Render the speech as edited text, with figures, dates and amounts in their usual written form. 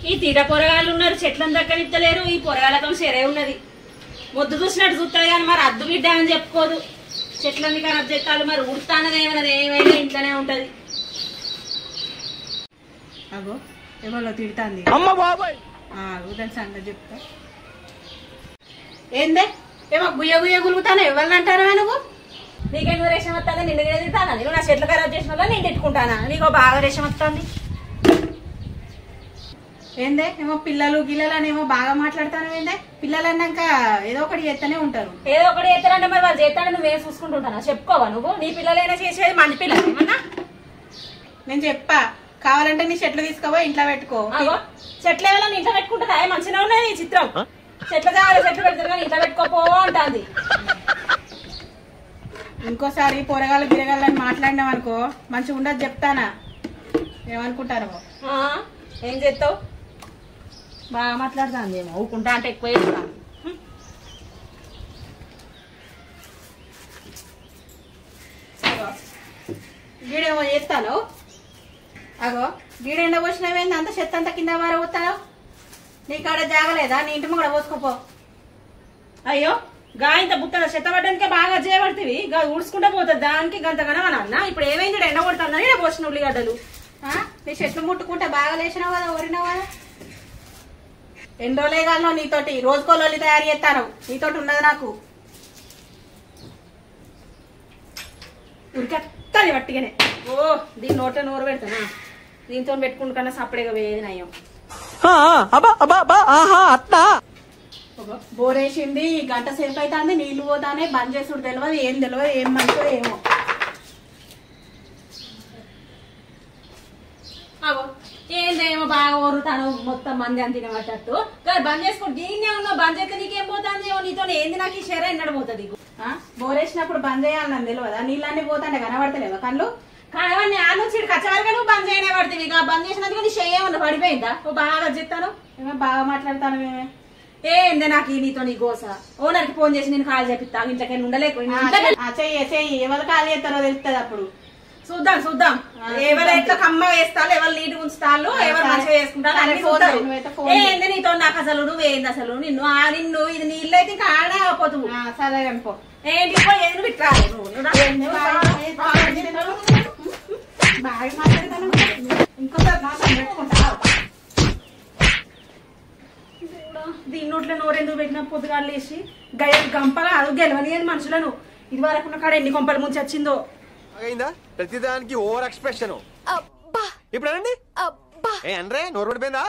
ఈ తీట పొరగాళ్ళు ఉన్నారు, చెట్లను దక్కనిత్తలేరు. ఈ పొరగాళ్ళతో సరే ఉన్నది, మొద్దు చూసినట్టు చూస్తుంది కానీ మరి అద్దు బిడ్డ అని చెప్పుకోదు. చెట్లన్నీ ఖరాబ్ చెట్టాలు మరి ఉడతానది ఏమైనా ఇంట్లోనే ఉంటది. అగో ఎవరో తిడుతుంది, దాని సంగతి చెప్తా. ఏందే ఏమో గుయ్య గుయ్య గులుగుతాను, ఎవరిని అంటారా నువ్వు? నీకెందుకు రేషం వస్తుంది? నిన్ను తిడతానా? నేను నా చెట్లు ఖరాబ్ చేసిన వల్ల నేను తిట్టుకుంటానా? నీకు బాగా రేషం వస్తుంది. ఏందే ఏమో పిల్లలు గిల్లలు అని ఏమో బాగా మాట్లాడతాను. ఏందే పిల్లలు అన్నాక ఏదో ఒకటి చేస్తూనే ఉంటారు. ఏదో ఒకటి చేస్తారంటే మరి వాళ్ళు చేస్తానని నువ్వేం చూసుకుంటుంటానా? చెప్పుకోవా నువ్వు? నీ పిల్లలైనా చేసేది మంచి పిల్లలు ఏమన్నా? నేను చెప్పా, కావాలంటే నీ చెట్లు తీసుకోవా ఇంట్లో పెట్టుకో. చెట్లు ఏమైనా ఇంట్లో పెట్టుకుంటుందా? మంచిగా ఉన్నది ఈ చిత్రం. చెట్లు కావాలి, చెట్లు పెడతారు కానీ ఇంట్లో పెట్టుకోపో అంటుంది. ఇంకోసారి పొరగాలు గిరగాలని మాట్లాడినావు అనుకో మంచిగా ఉండదు చెప్తానా. ఏమనుకుంటారు? ఏం చేస్తావు? బాగా మాట్లాడుతుంది ఏమో, ఊకుంటా అంటే ఎక్కువ చేస్తాను. గీడేమో చేస్తాను. అగో గీడెండ పోసినవేంది, అంత చెత్త అంతా కింద పారబోతాను. నీ కాడ జాగలేదా? నీ ఇంటి కూడా పోసుకోపో. అయ్యో గా ఇంత బుట్టల చెత్త పడ్డానికే బాగా చేయబడుతుంది. గా ఊడ్చుకుంటా పోతుంది, దానికి గంత గనవనా? ఇప్పుడు ఏమైంది? ఎండ కొడుతుందని నేను పోసిన ఉల్లిగడ్డలు. నీ చెట్లు ముట్టుకుంటే బాగా లేచినావు కదా, ఓరినావు కదా. ఎన్ని రోజులే కాదు నీతోటి రోజుకోలోళ్ళు తయారు చేస్తాను. నీతోటి ఉన్నది నాకు ఉరికెత్తది పట్టిగానే. ఓ దీని నోట్లో నోరు పెడతానా? దీంతో పెట్టుకుంటున్నా సపరేగా వేయదు నయం. బోరేసింది, గంట సేపు అవుతుంది, నీళ్లు పోతానే బంద్ చేసుడు తెలియదు, ఏం తెలియదు, ఏం మంచో ఏమో. ఏందేమో బాగా ఓరుతాను, మొత్తం మంది అని తినబట్టట్టు. బంద్ చేసుకో, దీన్నే ఉన్నావు. బంద్ చేస్తే నీకేం పోతుంది? నీతో ఏంది? నాకు ఈ షెర ఎన్నడ పోతుంది. బోరేసినప్పుడు బంద్ చేయాలని తెలియదా? నీళ్ళన్నీ పోతాంటే కనబడతలేవా కళ్ళు? కానీ ఆలోచించి కచ్చవరగా నువ్వు బంద్ చేయనే పడుతుంది. ఇక బంద్ చేసినందుకు నీ షెయ్య ఏమన్నా పడిపోయిందా? నువ్వు బాగా చెప్తాను, ఏమో బాగా మాట్లాడతాను. మేమే ఏందే నాకు నీతో నీ గోస. ఓనర్కి ఫోన్ చేసి నేను కాల్ చేపిస్తా. ఇంట్లోకి ఉండలేకపోయింది. చెయ్యి ఎవరు కాల్ చేస్తారో తెలుస్తుంది అప్పుడు. చూద్దాం ఎవరు ఎట్లా కమ్మ వేస్తాను, ఎవరు నీటి ఉంచుతాను, ఎవరు మంచిగా వేసుకుంటారు. ఏంది నీతో నాకు అసలు? నువ్వేంది అసలు? నిన్ను ఇది నీ ఇల్లు అయితే ఇంకా ఆడపోతు. సరే అనుకో. ఏంటి ఏది విట్రా బాగా మాట్లాడతాను. ఇంకోసారి మాత్రం పెట్టుకుంటా. దీని నోట్లో నోరెందుకు పెట్టిన? పొద్దుగాలు వేసి గంపగా అది గెలవని మనుషులను. ఇది వరకు కాడ ఎన్ని కొంపల ముంచి వచ్చిందో. ప్రతిదానికి ఓవర్ ఎక్స్ప్రెషన్. ఇప్పుడు అనండి, నోరు పడిపోయిందా?